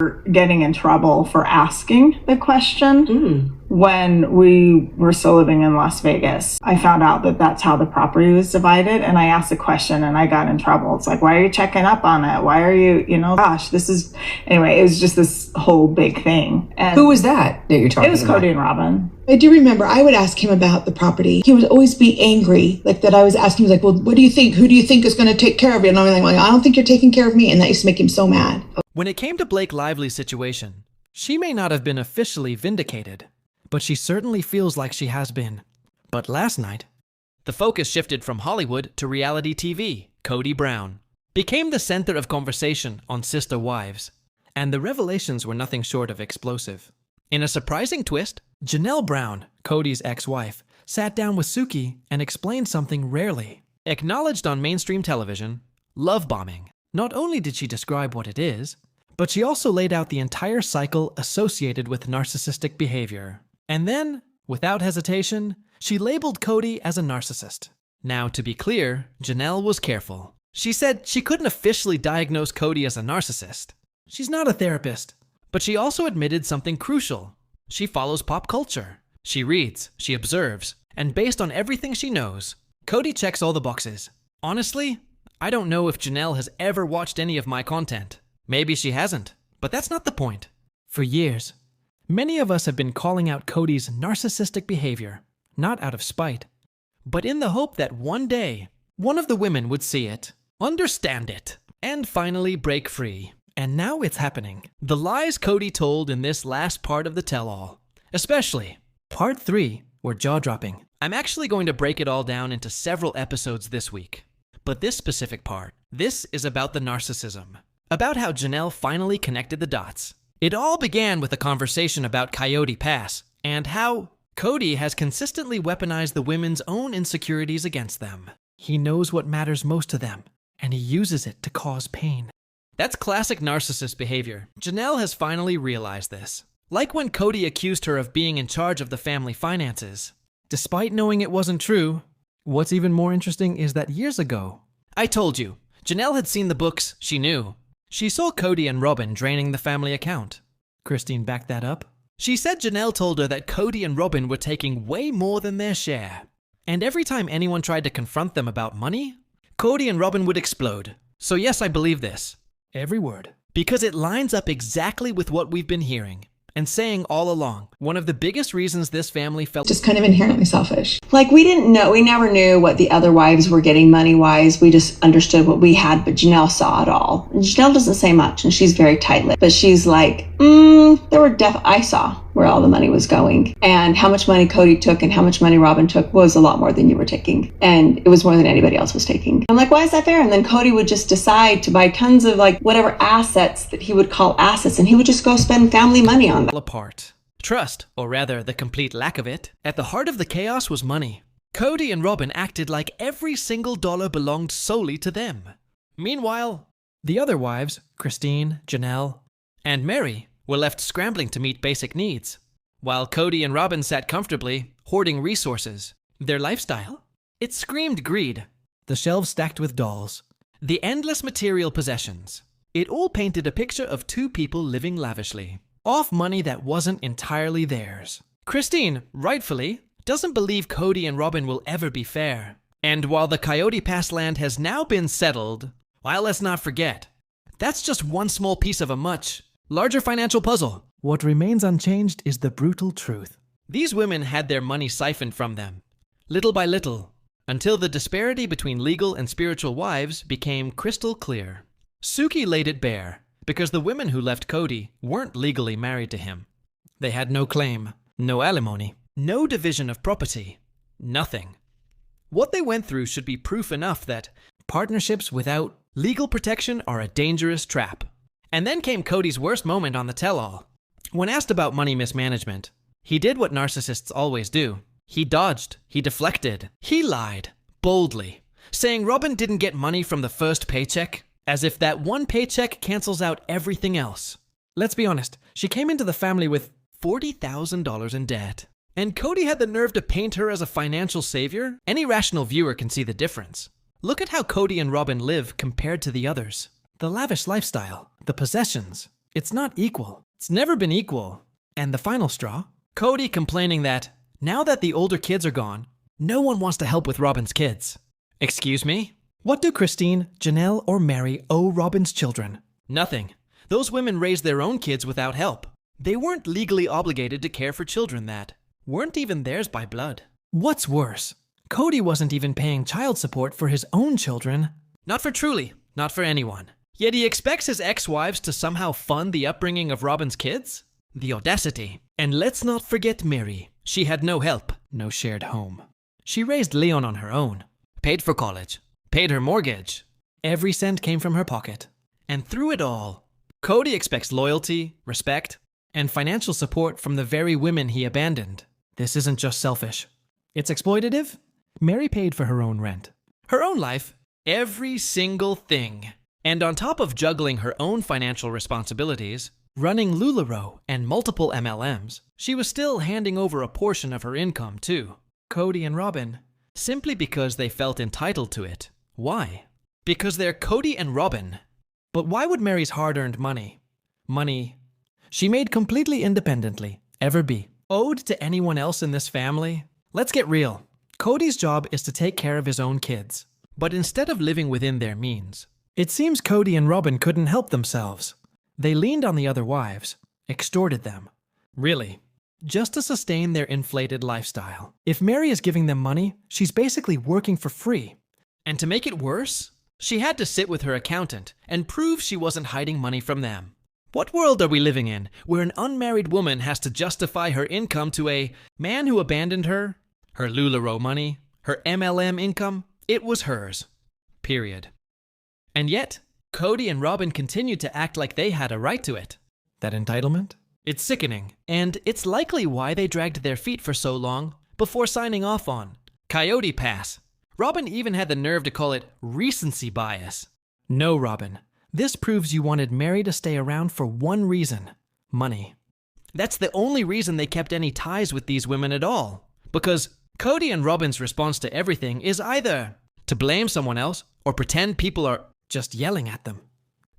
getting in trouble for asking the question when we were still living in Las Vegas. I found out that that's how the property was divided, and I asked a question and I got in trouble. It's like, why are you checking up on it? Why are you, gosh, anyway, it was just this whole big thing. And who was that you're talking about? It was Kody and Robyn. I do remember I would ask him about the property. He would always be angry, like that I was asking him, like, well, what do you think? Who do you think is going to take care of you? And I'm like, I don't think you're taking care of me. And that used to make him so mad. When it came to Blake Lively's situation, she may not have been officially vindicated, but she certainly feels like she has been. But last night, the focus shifted from Hollywood to reality TV. Kody Brown became the center of conversation on Sister Wives, and the revelations were nothing short of explosive. In a surprising twist, Janelle Brown, Kody's ex-wife, sat down with Suki and explained something rarely acknowledged on mainstream television: love bombing. Not only did she describe what it is, but she also laid out the entire cycle associated with narcissistic behavior. And then, without hesitation, she labeled Kody as a narcissist. Now, to be clear, Janelle was careful. She said she couldn't officially diagnose Kody as a narcissist. She's not a therapist. But she also admitted something crucial. She follows pop culture. She reads, she observes, and based on everything she knows, Kody checks all the boxes. Honestly, I don't know if Janelle has ever watched any of my content. Maybe she hasn't, but that's not the point. For years, many of us have been calling out Kody's narcissistic behavior, not out of spite, but in the hope that one day, one of the women would see it, understand it, and finally break free. And now it's happening. The lies Kody told in this last part of the tell-all, especially part 3, were jaw-dropping. I'm actually going to break it all down into several episodes this week. But this specific part, this is about the narcissism, about how Janelle finally connected the dots. It all began with a conversation about Coyote Pass and how Kody has consistently weaponized the women's own insecurities against them. He knows what matters most to them, and he uses it to cause pain. That's classic narcissist behavior. Janelle has finally realized this. Like when Kody accused her of being in charge of the family finances. Despite knowing it wasn't true, what's even more interesting is that years ago, I told you, Janelle had seen the books, she knew. She saw Kody and Robyn draining the family account. Christine backed that up. She said Janelle told her that Kody and Robyn were taking way more than their share. And every time anyone tried to confront them about money, Kody and Robyn would explode. So yes, I believe this. Every word. Because it lines up exactly with what we've been hearing and saying all along. One of the biggest reasons this family felt Just kind of inherently selfish. Like, we never knew what the other wives were getting money-wise. We just understood what we had, but Janelle saw it all. And Janelle doesn't say much, and she's very tight-lipped. But she's like, I saw where all the money was going. And how much money Kody took and how much money Robyn took was a lot more than you were taking. And it was more than anybody else was taking. I'm like, why is that fair? And then Kody would just decide to buy tons of, like, whatever assets that he would call assets, and he would just go spend family money on them. apart. Trust, or rather the complete lack of it, at the heart of the chaos was money. Kody and Robyn acted like every single dollar belonged solely to them. Meanwhile, the other wives, Christine, Janelle, and Mary, were left scrambling to meet basic needs, while Kody and Robyn sat comfortably, hoarding resources. Their lifestyle? It screamed greed. The shelves stacked with dolls. The endless material possessions. It all painted a picture of two people living lavishly, off money that wasn't entirely theirs. Christine, rightfully, doesn't believe Kody and Robyn will ever be fair. And while the Coyote Pass land has now been settled, well, let's not forget, that's just one small piece of a much larger financial puzzle. What remains unchanged is the brutal truth. These women had their money siphoned from them, little by little, until the disparity between legal and spiritual wives became crystal clear. Suki laid it bare, because the women who left Kody weren't legally married to him. They had no claim, no alimony, no division of property, nothing. What they went through should be proof enough that partnerships without legal protection are a dangerous trap. And then came Kody's worst moment on the tell-all. When asked about money mismanagement, he did what narcissists always do. He dodged, he deflected, he lied, boldly, saying Robyn didn't get money from the first paycheck, as if that one paycheck cancels out everything else. Let's be honest, she came into the family with $40,000 in debt. And Kody had the nerve to paint her as a financial savior? Any rational viewer can see the difference. Look at how Kody and Robyn live compared to the others. The lavish lifestyle, the possessions, It's not equal. It's never been equal. And the final straw, Kody complaining that now that the older kids are gone, no one wants to help with Robyn's kids. Excuse me? What do Christine, Janelle, or Mary owe Robyn's children? Nothing. Those women raised their own kids without help. They weren't legally obligated to care for children that weren't even theirs by blood. What's worse, Kody wasn't even paying child support for his own children. Not for Truly, not for anyone. Yet he expects his ex-wives to somehow fund the upbringing of Robyn's kids? The audacity. And let's not forget Mary. She had no help, no shared home. She raised Leon on her own, paid for college, paid her mortgage. Every cent came from her pocket. And through it all, Kody expects loyalty, respect, and financial support from the very women he abandoned. This isn't just selfish. It's exploitative. Mary paid for her own rent, her own life, every single thing. And on top of juggling her own financial responsibilities, running LuLaRoe and multiple MLMs, she was still handing over a portion of her income to Kody and Robyn, simply because they felt entitled to it. Why? Because they're Kody and Robyn. But why would Mary's hard-earned money she made completely independently, ever be owed to anyone else in this family? Let's get real. Kody's job is to take care of his own kids. But instead of living within their means, it seems Kody and Robyn couldn't help themselves. They leaned on the other wives, extorted them. Really, just to sustain their inflated lifestyle. If Mary is giving them money, she's basically working for free. And to make it worse, she had to sit with her accountant and prove she wasn't hiding money from them. What world are we living in where an unmarried woman has to justify her income to a man who abandoned her? Her LuLaRoe money, her MLM income, it was hers. Period. And yet, Kody and Robyn continued to act like they had a right to it. That entitlement? It's sickening, and it's likely why they dragged their feet for so long before signing off on Coyote Pass. Robyn even had the nerve to call it recency bias. No, Robyn. This proves you wanted Mary to stay around for one reason: money. That's the only reason they kept any ties with these women at all. Because Kody and Robyn's response to everything is either to blame someone else or pretend people are just yelling at them.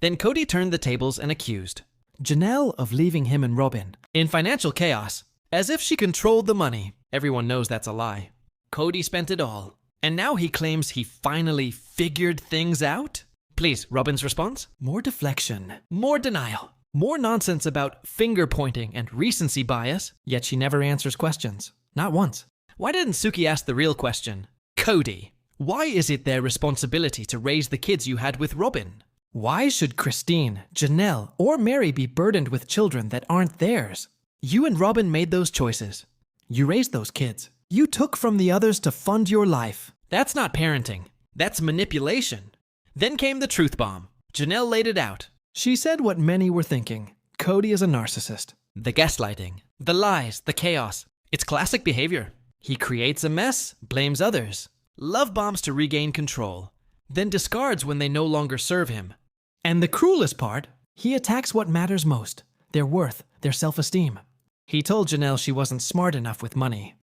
Then Kody turned the tables and accused Janelle of leaving him and Robyn in financial chaos, as if she controlled the money. Everyone knows that's a lie. Kody spent it all. And now he claims he finally figured things out? Please, Robyn's response? More deflection, more denial, more nonsense about finger-pointing and recency bias, yet she never answers questions. Not once. Why didn't Suki ask the real question? Kody, why is it their responsibility to raise the kids you had with Robyn? Why should Christine, Janelle, or Mary be burdened with children that aren't theirs? You and Robyn made those choices. You raised those kids. You took from the others to fund your life. That's not parenting. That's manipulation. Then came the truth bomb. Janelle laid it out. She said what many were thinking. Kody is a narcissist. The gaslighting, the lies, the chaos. It's classic behavior. He creates a mess, blames others, love bombs to regain control, then discards when they no longer serve him. And the cruelest part, he attacks what matters most: their worth, their self-esteem. He told Janelle she wasn't smart enough with money,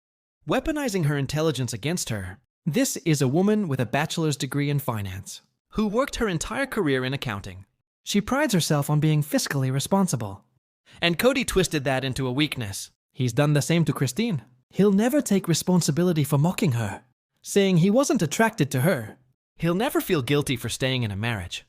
weaponizing her intelligence against her. This is a woman with a bachelor's degree in finance, who worked her entire career in accounting. She prides herself on being fiscally responsible. And Kody twisted that into a weakness. He's done the same to Christine. He'll never take responsibility for mocking her, saying he wasn't attracted to her. He'll never feel guilty for staying in a marriage,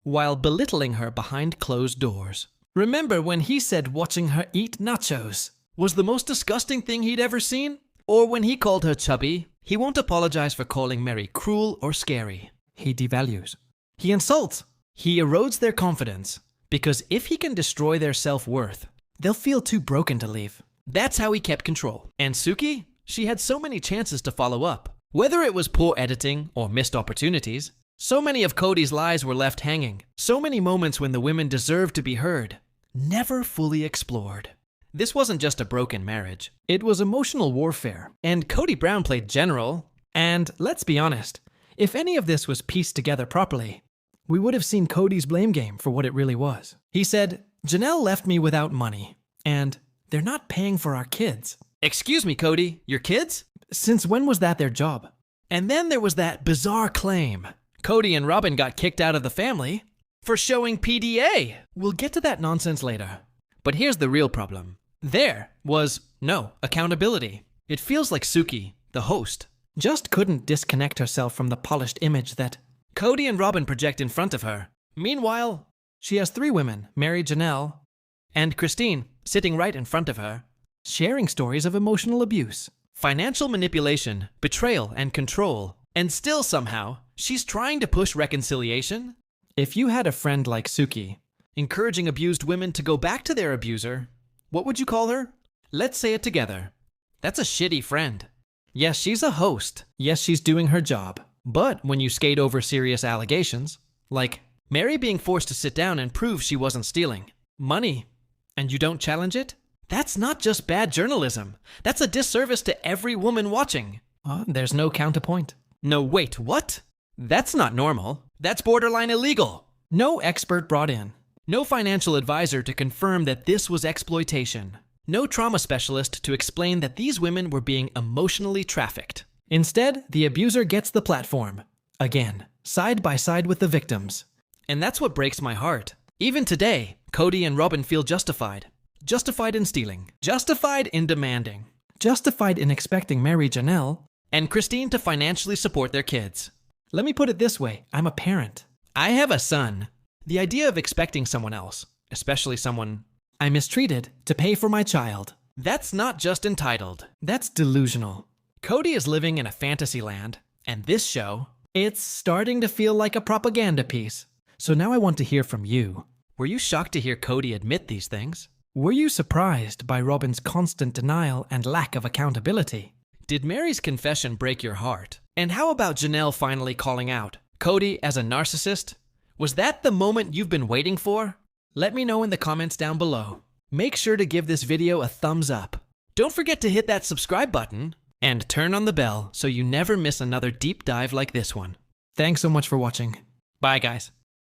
while belittling her behind closed doors. Remember when he said watching her eat nachos was the most disgusting thing he'd ever seen? Or when he called her chubby? He won't apologize for calling Mary cruel or scary. He devalues. He insults. He erodes their confidence. Because if he can destroy their self-worth, they'll feel too broken to leave. That's how he kept control. And Suki? She had so many chances to follow up. Whether it was poor editing or missed opportunities, so many of Kody's lies were left hanging. So many moments when the women deserved to be heard, never fully explored. This wasn't just a broken marriage. It was emotional warfare. And Kody Brown played general. And let's be honest, if any of this was pieced together properly, we would have seen Kody's blame game for what it really was. He said, Janelle left me without money, and they're not paying for our kids. Excuse me, Kody, your kids? Since when was that their job? And then there was that bizarre claim. Kody and Robyn got kicked out of the family, for showing PDA. We'll get to that nonsense later. But here's the real problem. There was no accountability. It feels like Suki, the host, just couldn't disconnect herself from the polished image that Kody and Robyn project in front of her. Meanwhile, she has 3 women, Mary, Janelle, and Christine, sitting right in front of her, sharing stories of emotional abuse, financial manipulation, betrayal, and control. And still somehow, she's trying to push reconciliation? If you had a friend like Suki, encouraging abused women to go back to their abuser, what would you call her? Let's say it together. That's a shitty friend. Yes, she's a host. Yes, she's doing her job. But when you skate over serious allegations, like Mary being forced to sit down and prove she wasn't stealing money, and you don't challenge it, that's not just bad journalism. That's a disservice to every woman watching. There's no counterpoint. No, wait, what? That's not normal. That's borderline illegal. No expert brought in. No financial advisor to confirm that this was exploitation. No trauma specialist to explain that these women were being emotionally trafficked. Instead, the abuser gets the platform. Again, side by side with the victims. And that's what breaks my heart. Even today, Kody and Robyn feel justified. Justified in stealing. Justified in demanding. Justified in expecting Mary, Janelle, and Christine to financially support their kids. Let me put it this way, I'm a parent. I have a son. The idea of expecting someone else, especially someone I mistreated, to pay for my child, that's not just entitled, that's delusional. Kody is living in a fantasy land, and this show, it's starting to feel like a propaganda piece. So now I want to hear from you. Were you shocked to hear Kody admit these things? Were you surprised by Robyn's constant denial and lack of accountability? Did Mary's confession break your heart? And how about Janelle finally calling out Kody as a narcissist? Was that the moment you've been waiting for? Let me know in the comments down below. Make sure to give this video a thumbs up. Don't forget to hit that subscribe button and turn on the bell so you never miss another deep dive like this one. Thanks so much for watching. Bye, guys.